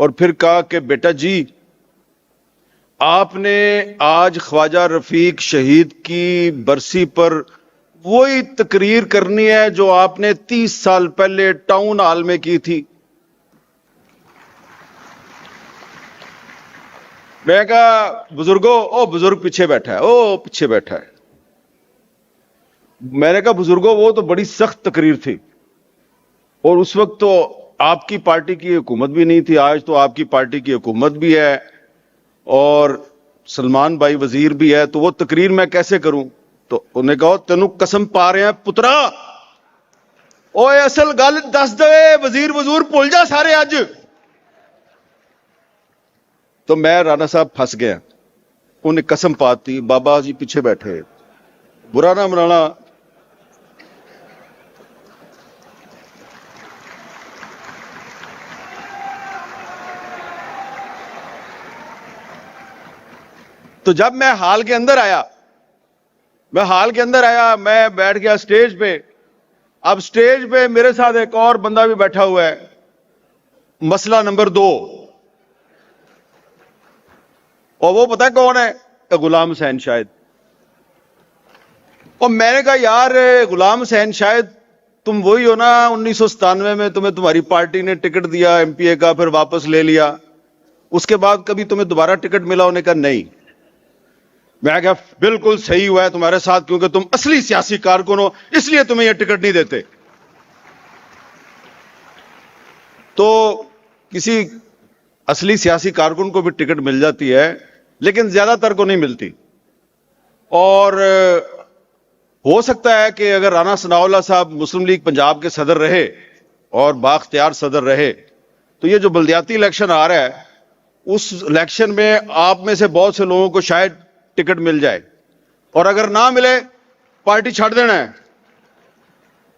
اور پھر کہا کہ بیٹا جی آپ نے آج خواجہ رفیق شہید کی برسی پر وہی تقریر کرنی ہے جو آپ نے 30 سال پہلے ٹاؤن ہال میں کی تھی. میں کہا بزرگوں، او بزرگ پیچھے بیٹھا ہے، او پیچھے بیٹھا ہے. میں نے کہا بزرگوں وہ تو بڑی سخت تقریر تھی، اور اس وقت تو آپ کی پارٹی کی حکومت بھی نہیں تھی، آج تو آپ کی پارٹی کی حکومت بھی ہے اور سلمان بھائی وزیر بھی ہے، تو وہ تقریر میں کیسے کروں؟ تو انہوں نے کہا تینوں قسم پا رہے ہیں پترا، اوے اصل گل دس دے، وزیر وزور بھول جا سارے اج. تو میں رانا صاحب پھنس گیا. انہیں قسم پاتی، بابا جی پیچھے بیٹھے، برا نہ منانا. تو جب میں ہال کے اندر آیا، میں بیٹھ گیا سٹیج پہ. اب سٹیج پہ میرے ساتھ ایک اور بندہ بھی بیٹھا ہوا ہے، مسئلہ نمبر 2. اور وہ پتہ کون ہے؟ غلام حسین شاہد. اور میں نے کہا یار غلام حسین شاہد تم وہی ہو نا 1997 میں تمہیں تمہاری پارٹی نے ٹکٹ دیا ایم پی اے کا، پھر واپس لے لیا، اس کے بعد کبھی تمہیں دوبارہ ٹکٹ ملا؟ انہوں نے کہا نہیں. میں کہا بالکل صحیح ہوا ہے تمہارے ساتھ، کیونکہ تم اصلی سیاسی کارکن ہو، اس لیے تمہیں یہ ٹکٹ نہیں دیتے. تو کسی اصلی سیاسی کارکن کو بھی ٹکٹ مل جاتی ہے، لیکن زیادہ تر کو نہیں ملتی. اور ہو سکتا ہے کہ اگر رانا ثناء اللہ صاحب مسلم لیگ پنجاب کے صدر رہے اور بااختیار صدر رہے تو یہ جو بلدیاتی الیکشن آ رہا ہے اس الیکشن میں آپ میں سے بہت سے لوگوں کو شاید ٹکٹ مل جائے، اور اگر نہ ملے پارٹی چھوڑ دینا ہے.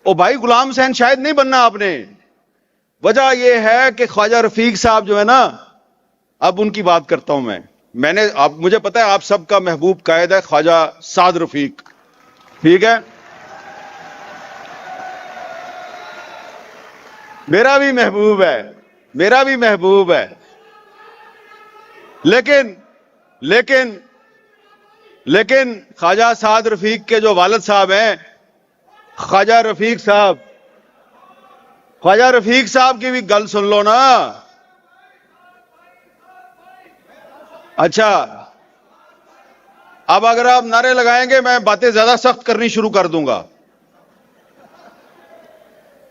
او بھائی غلام حسین شاہد نہیں بننا آپ نے. وجہ یہ ہے کہ خواجہ رفیق صاحب جو ہے نا، اب ان کی بات کرتا ہوں میں نے مجھے پتا ہے آپ سب کا محبوب قائد ہے خواجہ سعد رفیق، ٹھیک ہے، میرا بھی محبوب ہے، لیکن خواجہ سعد رفیق کے جو والد صاحب ہیں، خواجہ رفیق صاحب کی بھی گل سن لو نا. اچھا اب اگر آپ نعرے لگائیں گے میں باتیں زیادہ سخت کرنی شروع کر دوں گا،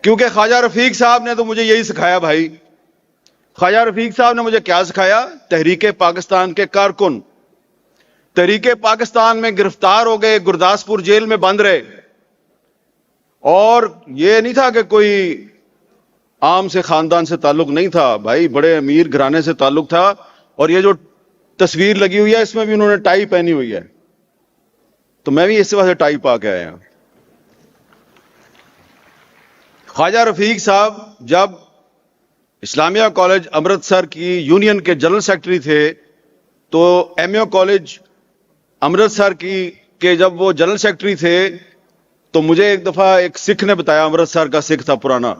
کیونکہ خواجہ رفیق صاحب نے تو مجھے یہی سکھایا بھائی. خواجہ رفیق صاحب نے مجھے کیا سکھایا؟ تحریک پاکستان کے کارکن تحریک پاکستان میں گرفتار ہو گئے، گرداسپور جیل میں بند رہے، اور یہ نہیں تھا کہ کوئی عام سے خاندان سے تعلق نہیں تھا بھائی، بڑے امیر گھرانے سے تعلق تھا. اور یہ جو تصویر لگی ہوئی ہے اس میں بھی انہوں نے ٹائی پہنی ہوئی ہے، تو میں بھی اس وجہ ٹائی پا کے آیا. خواجہ رفیق صاحب جب اسلامیہ کالج امرتسر کی یونین کے جنرل سیکرٹری تھے تو ایم اے کالج امرتسر کے جب وہ جنرل سیکرٹری تھے تو مجھے ایک دفعہ ایک سکھ نے بتایا، امرتسر کا سکھ تھا پرانا،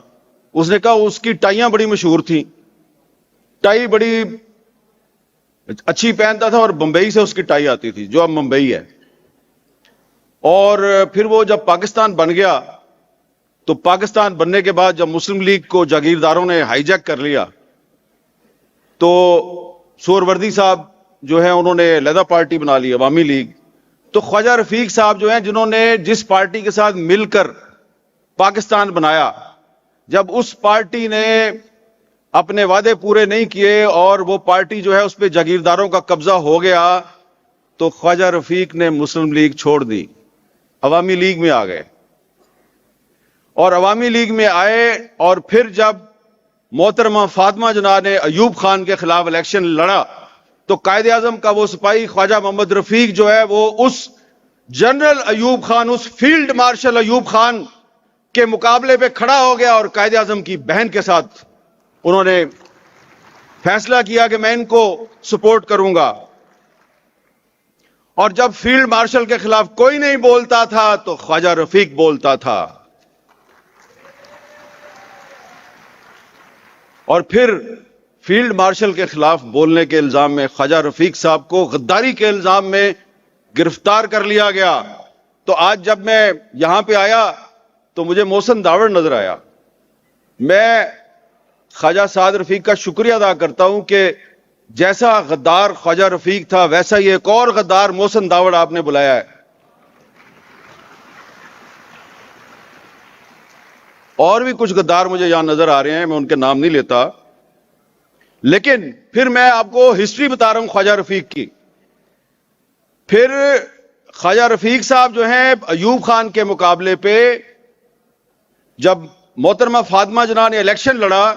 اس نے کہا اس کی ٹائیاں بڑی مشہور تھیں، ٹائی بڑی اچھی پہنتا تھا اور بمبئی سے اس کی ٹائی آتی تھی جو اب ممبئی ہے. اور پھر وہ جب پاکستان بن گیا تو پاکستان بننے کے بعد جب مسلم لیگ کو جاگیرداروں نے ہائی جیک کر لیا تو سہروردی صاحب جو ہیں انہوں نے علیحدہ پارٹی بنا لی عوامی لیگ. تو خواجہ رفیق صاحب جو ہیں جنہوں نے جس پارٹی کے ساتھ مل کر پاکستان بنایا، جب اس پارٹی نے اپنے وعدے پورے نہیں کیے اور وہ پارٹی جو ہے اس پہ جاگیرداروں کا قبضہ ہو گیا تو خواجہ رفیق نے مسلم لیگ چھوڑ دی، عوامی لیگ میں آ گئے. اور عوامی لیگ میں آئے اور پھر جب محترمہ فاطمہ جناح نے ایوب خان کے خلاف الیکشن لڑا تو قائد اعظم کا وہ سپاہی خواجہ محمد رفیق جو ہے وہ اس جنرل ایوب خان، اس فیلڈ مارشل ایوب خان کے مقابلے پہ کھڑا ہو گیا اور قائد اعظم کی بہن کے ساتھ انہوں نے فیصلہ کیا کہ میں ان کو سپورٹ کروں گا. اور جب فیلڈ مارشل کے خلاف کوئی نہیں بولتا تھا تو خواجہ رفیق بولتا تھا. اور پھر فیلڈ مارشل کے خلاف بولنے کے الزام میں خواجہ رفیق صاحب کو غداری کے الزام میں گرفتار کر لیا گیا. تو آج جب میں یہاں پہ آیا تو مجھے محسن داوڑ نظر آیا. میں خواجہ سعد رفیق کا شکریہ ادا کرتا ہوں کہ جیسا غدار خواجہ رفیق تھا ویسا یہ ایک اور غدار محسن داوڑ آپ نے بلایا ہے. اور بھی کچھ غدار مجھے یہاں نظر آ رہے ہیں, میں ان کے نام نہیں لیتا, لیکن پھر میں آپ کو ہسٹری بتا رہا ہوں خواجہ رفیق کی. پھر خواجہ رفیق صاحب جو ہیں ایوب خان کے مقابلے پہ جب محترمہ فاطمہ جناح نے الیکشن لڑا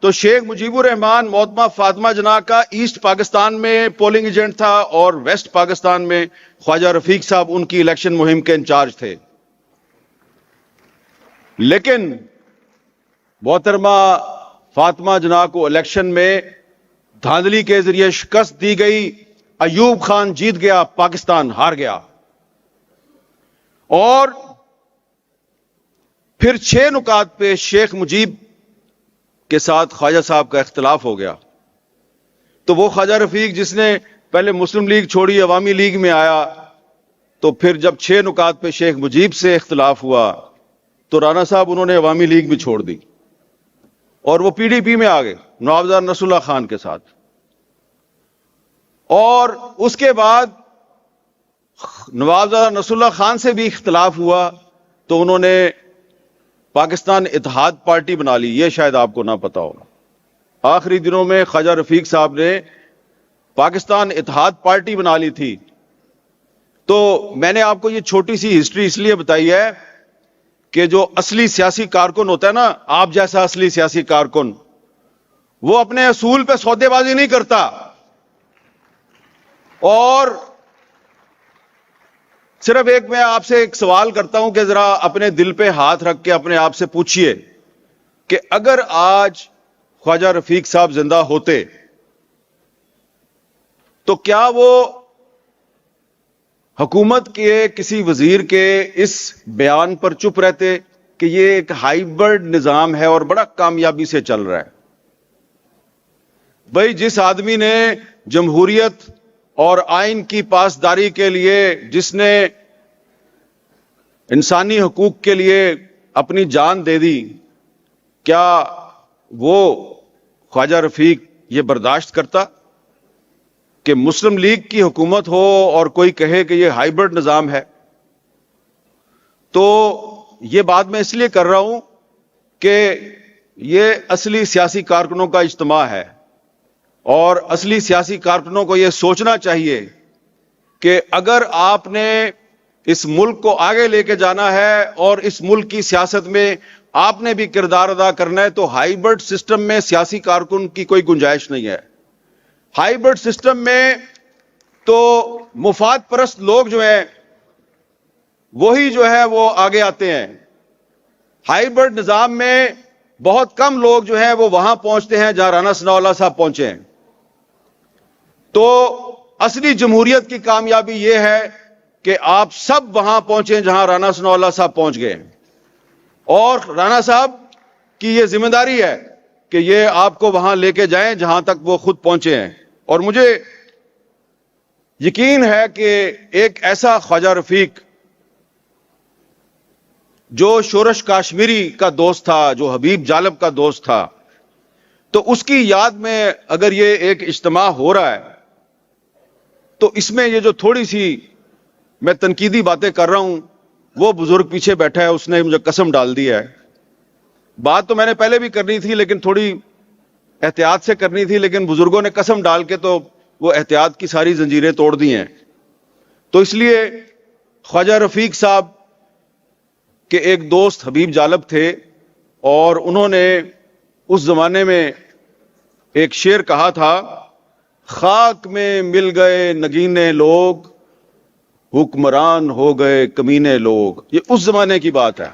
تو شیخ مجیب الرحمان محترمہ فاطمہ جناح کا ایسٹ پاکستان میں پولنگ ایجنٹ تھا اور ویسٹ پاکستان میں خواجہ رفیق صاحب ان کی الیکشن مہم کے انچارج تھے. لیکن محترمہ فاطمہ جناح کو الیکشن میں دھاندلی کے ذریعے شکست دی گئی. ایوب خان جیت گیا, پاکستان ہار گیا. اور پھر 6 نکات پہ شیخ مجیب کے ساتھ خواجہ صاحب کا اختلاف ہو گیا. تو وہ خواجہ رفیق جس نے پہلے مسلم لیگ چھوڑی عوامی لیگ میں آیا, تو پھر جب 6 نکات پہ شیخ مجیب سے اختلاف ہوا تو رانا صاحب انہوں نے عوامی لیگ بھی چھوڑ دی اور وہ پی ڈی پی میں آ گئے نوابزار نصر اللہ خان کے ساتھ. اور اس کے بعد نوابزار نصر اللہ خان سے بھی اختلاف ہوا تو انہوں نے پاکستان اتحاد پارٹی بنا لی. یہ شاید آپ کو نہ پتا ہو. آخری دنوں میں خواجہ رفیق صاحب نے پاکستان اتحاد پارٹی بنا لی تھی. تو میں نے آپ کو یہ چھوٹی سی ہسٹری اس لیے بتائی ہے کہ جو اصلی سیاسی کارکن ہوتا ہے نا, آپ جیسا اصلی سیاسی کارکن, وہ اپنے اصول پہ سودے بازی نہیں کرتا. اور صرف میں آپ سے ایک سوال کرتا ہوں کہ ذرا اپنے دل پہ ہاتھ رکھ کے اپنے آپ سے پوچھئے کہ اگر آج خواجہ رفیق صاحب زندہ ہوتے تو کیا وہ حکومت کے کسی وزیر کے اس بیان پر چپ رہتے کہ یہ ایک ہائیبرڈ نظام ہے اور بڑا کامیابی سے چل رہا ہے؟ بھائی, جس آدمی نے جمہوریت اور آئین کی پاسداری کے لیے, جس نے انسانی حقوق کے لیے اپنی جان دے دی, کیا وہ خواجہ رفیق یہ برداشت کرتا کہ مسلم لیگ کی حکومت ہو اور کوئی کہے کہ یہ ہائیبرڈ نظام ہے؟ تو یہ بات میں اس لیے کر رہا ہوں کہ یہ اصلی سیاسی کارکنوں کا اجتماع ہے اور اصلی سیاسی کارکنوں کو یہ سوچنا چاہیے کہ اگر آپ نے اس ملک کو آگے لے کے جانا ہے اور اس ملک کی سیاست میں آپ نے بھی کردار ادا کرنا ہے تو ہائیبرڈ سسٹم میں سیاسی کارکن کی کوئی گنجائش نہیں ہے. ہائیبرڈ سسٹم میں تو مفاد پرست لوگ جو ہیں وہی جو ہے وہ آگے آتے ہیں. ہائیبرڈ نظام میں بہت کم لوگ جو ہیں وہ وہاں پہنچتے ہیں جہاں رانا ثناء اللہ صاحب پہنچے ہیں. تو اصلی جمہوریت کی کامیابی یہ ہے کہ آپ سب وہاں پہنچیں جہاں رانا ثناء اللہ صاحب پہنچ گئے ہیں, اور رانا صاحب کی یہ ذمہ داری ہے کہ یہ آپ کو وہاں لے کے جائیں جہاں تک وہ خود پہنچے ہیں. اور مجھے یقین ہے کہ ایک ایسا خواجہ رفیق جو شورش کاشمیری کا دوست تھا, جو حبیب جالب کا دوست تھا, تو اس کی یاد میں اگر یہ ایک اجتماع ہو رہا ہے تو اس میں یہ جو تھوڑی سی میں تنقیدی باتیں کر رہا ہوں, وہ بزرگ پیچھے بیٹھا ہے, اس نے مجھے قسم ڈال دی ہے. بات تو میں نے پہلے بھی کرنی تھی لیکن تھوڑی احتیاط سے کرنی تھی, لیکن بزرگوں نے قسم ڈال کے تو وہ احتیاط کی ساری زنجیریں توڑ دی ہیں. تو اس لیے خواجہ رفیق صاحب کے ایک دوست حبیب جالب تھے اور انہوں نے اس زمانے میں ایک شعر کہا تھا, خاک میں مل گئے نگینے لوگ, حکمران ہو گئے کمینے لوگ. یہ اس زمانے کی بات ہے.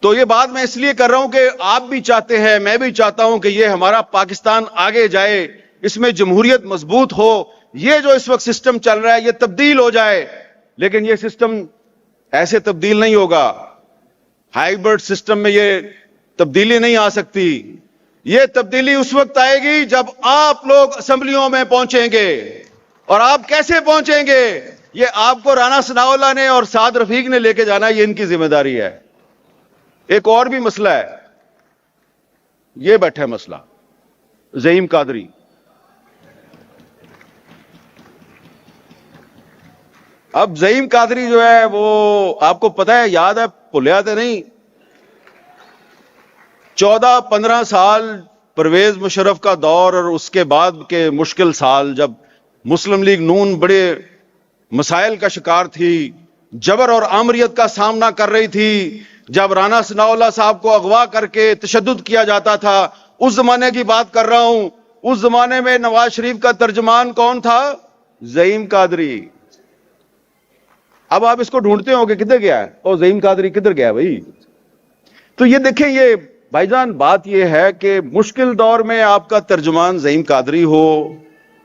تو یہ بات میں اس لیے کر رہا ہوں کہ آپ بھی چاہتے ہیں, میں بھی چاہتا ہوں کہ یہ ہمارا پاکستان آگے جائے, اس میں جمہوریت مضبوط ہو. یہ جو اس وقت سسٹم چل رہا ہے یہ تبدیل ہو جائے, لیکن یہ سسٹم ایسے تبدیل نہیں ہوگا. ہائیبرڈ سسٹم میں یہ تبدیلی نہیں آ سکتی. یہ تبدیلی اس وقت آئے گی جب آپ لوگ اسمبلیوں میں پہنچیں گے. اور آپ کیسے پہنچیں گے؟ یہ آپ کو رانا ثناء اللہ نے اور سعد رفیق نے لے کے جانا، یہ ان کی ذمہ داری ہے. ایک اور بھی مسئلہ ہے، یہ بیٹھا ہے مسئلہ زعیم قادری. اب زعیم قادری جو ہے وہ آپ کو پتہ ہے، یاد ہے، بھولیا تو نہیں، 14-15 سال پرویز مشرف کا دور اور اس کے بعد کے مشکل سال، جب مسلم لیگ نون بڑے مسائل کا شکار تھی، جبر اور آمریت کا سامنا کر رہی تھی، جب رانا ثناء اللہ صاحب کو اغوا کر کے تشدد کیا جاتا تھا، اس زمانے کی بات کر رہا ہوں. اس زمانے میں نواز شریف کا ترجمان کون تھا؟ زعیم قادری. اب آپ اس کو ڈھونڈتے ہو کہ کدھر گیا ہے، او زعیم قادری کدھر گیا بھائی؟ تو یہ دیکھیں، یہ بھائی جان بات یہ ہے کہ مشکل دور میں آپ کا ترجمان زعیم قادری ہو،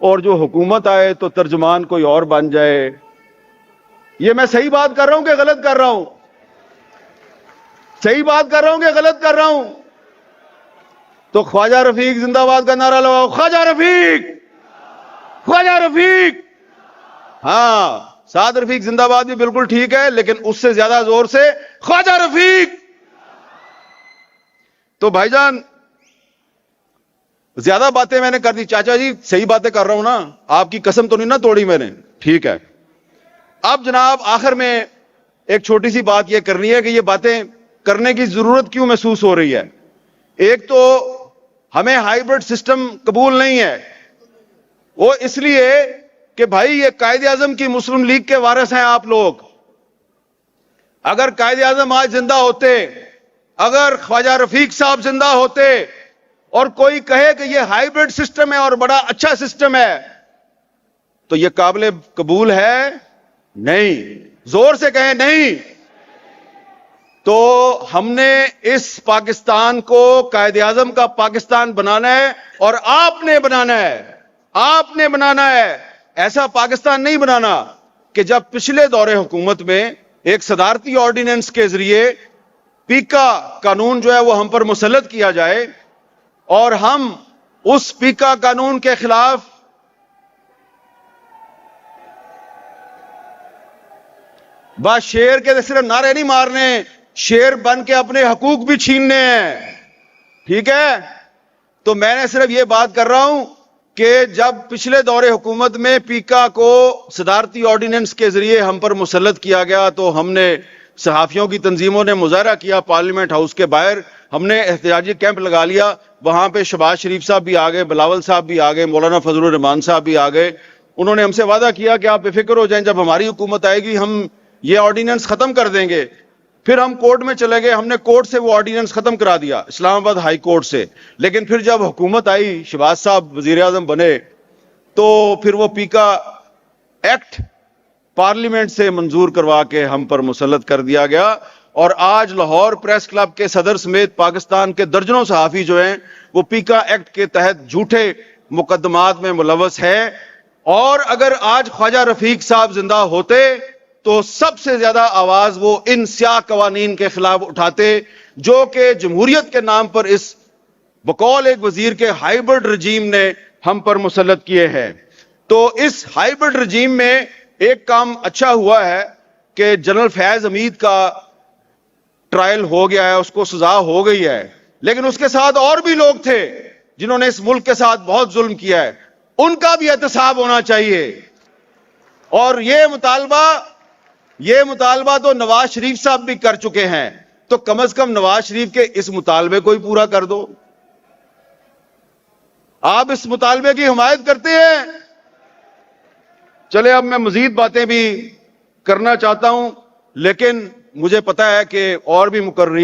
اور جو حکومت آئے تو ترجمان کوئی اور بن جائے. یہ میں صحیح بات کر رہا ہوں کہ غلط کر رہا ہوں؟ صحیح بات کر رہا ہوں کہ غلط کر رہا ہوں؟ تو خواجہ رفیق زندہ باد کا نعرہ لگاؤ. خواجہ رفیق، خواجہ رفیق. ہاں، سعد رفیق زندہ باد بھی بالکل ٹھیک ہے، لیکن اس سے زیادہ زور سے خواجہ رفیق. تو بھائی جان زیادہ باتیں میں نے کر دی. چاچا جی صحیح باتیں کر رہا ہوں نا، آپ کی قسم تو نہیں نا توڑی میں نے؟ ٹھیک ہے. اب جناب آخر میں ایک چھوٹی سی بات یہ کرنی ہے کہ یہ باتیں کرنے کی ضرورت کیوں محسوس ہو رہی ہے. ایک تو ہمیں ہائیبرڈ سسٹم قبول نہیں ہے، وہ اس لیے کہ بھائی یہ قائد اعظم کی مسلم لیگ کے وارث ہیں آپ لوگ. اگر قائد اعظم آج زندہ ہوتے، اگر خواجہ رفیق صاحب زندہ ہوتے، اور کوئی کہے کہ یہ ہائیبرڈ سسٹم ہے اور بڑا اچھا سسٹم ہے، تو یہ قابل قبول ہے؟ نہیں. زور سے کہیں نہیں. تو ہم نے اس پاکستان کو قائد اعظم کا پاکستان بنانا ہے، اور آپ نے بنانا ہے. آپ نے بنانا ہے. ایسا پاکستان نہیں بنانا کہ جب پچھلے دور حکومت میں ایک صدارتی آرڈیننس کے ذریعے پیکا قانون جو ہے وہ ہم پر مسلط کیا جائے، اور ہم اس پیکا قانون کے خلاف بس شیر کے صرف نعرے نہیں مارنے، شیر بن کے اپنے حقوق بھی چھیننے ہیں. ٹھیک ہے؟ تو میں نے صرف یہ بات کر رہا ہوں کہ جب پچھلے دور حکومت میں پیکا کو صدارتی آرڈیننس کے ذریعے ہم پر مسلط کیا گیا، تو ہم نے صحافیوں کی تنظیموں نے مظاہرہ کیا پارلیمنٹ ہاؤس کے باہر. ہم نے احتجاجی کیمپ لگا لیا. وہاں پہ شہباز شریف صاحب بھی آ گئے، بلاول صاحب بھی آ گئے، مولانا فضل الرحمان صاحب بھی آ گئے. انہوں نے ہم سے وعدہ کیا کہ آپ بے فکر ہو جائیں، جب ہماری حکومت آئے گی ہم یہ آرڈیننس ختم کر دیں گے. پھر ہم کورٹ میں چلے گئے، ہم نے کورٹ سے وہ آرڈیننس ختم کرا دیا، اسلام آباد ہائی کورٹ سے. لیکن پھر جب حکومت آئی، شہباز صاحب وزیر اعظم بنے، تو پھر وہ پیکا ایکٹ پارلیمنٹ سے منظور کروا کے ہم پر مسلط کر دیا گیا. اور آج لاہور پریس کلب کے صدر سمیت پاکستان کے درجنوں صحافی جو ہیں وہ پیکا ایکٹ کے تحت جھوٹے مقدمات میں ملوث ہیں. اور اگر آج خواجہ رفیق صاحب زندہ ہوتے تو سب سے زیادہ آواز وہ ان سیاہ قوانین کے خلاف اٹھاتے جو کہ جمہوریت کے نام پر اس بقول ایک وزیر کے ہائیبرڈ رجیم نے ہم پر مسلط کیے ہیں. تو اس ہائیبرڈ رجیم میں ایک کام اچھا ہوا ہے کہ جنرل فیض حمید کا ٹرائل ہو گیا ہے، اس کو سزا ہو گئی ہے. لیکن اس کے ساتھ اور بھی لوگ تھے جنہوں نے اس ملک کے ساتھ بہت ظلم کیا ہے، ان کا بھی احتساب ہونا چاہیے. اور یہ مطالبہ تو نواز شریف صاحب بھی کر چکے ہیں، تو کم از کم نواز شریف کے اس مطالبے کو ہی پورا کر دو. آپ اس مطالبے کی حمایت کرتے ہیں؟ چلے اب میں مزید باتیں بھی کرنا چاہتا ہوں، لیکن مجھے پتا ہے کہ اور بھی مقررین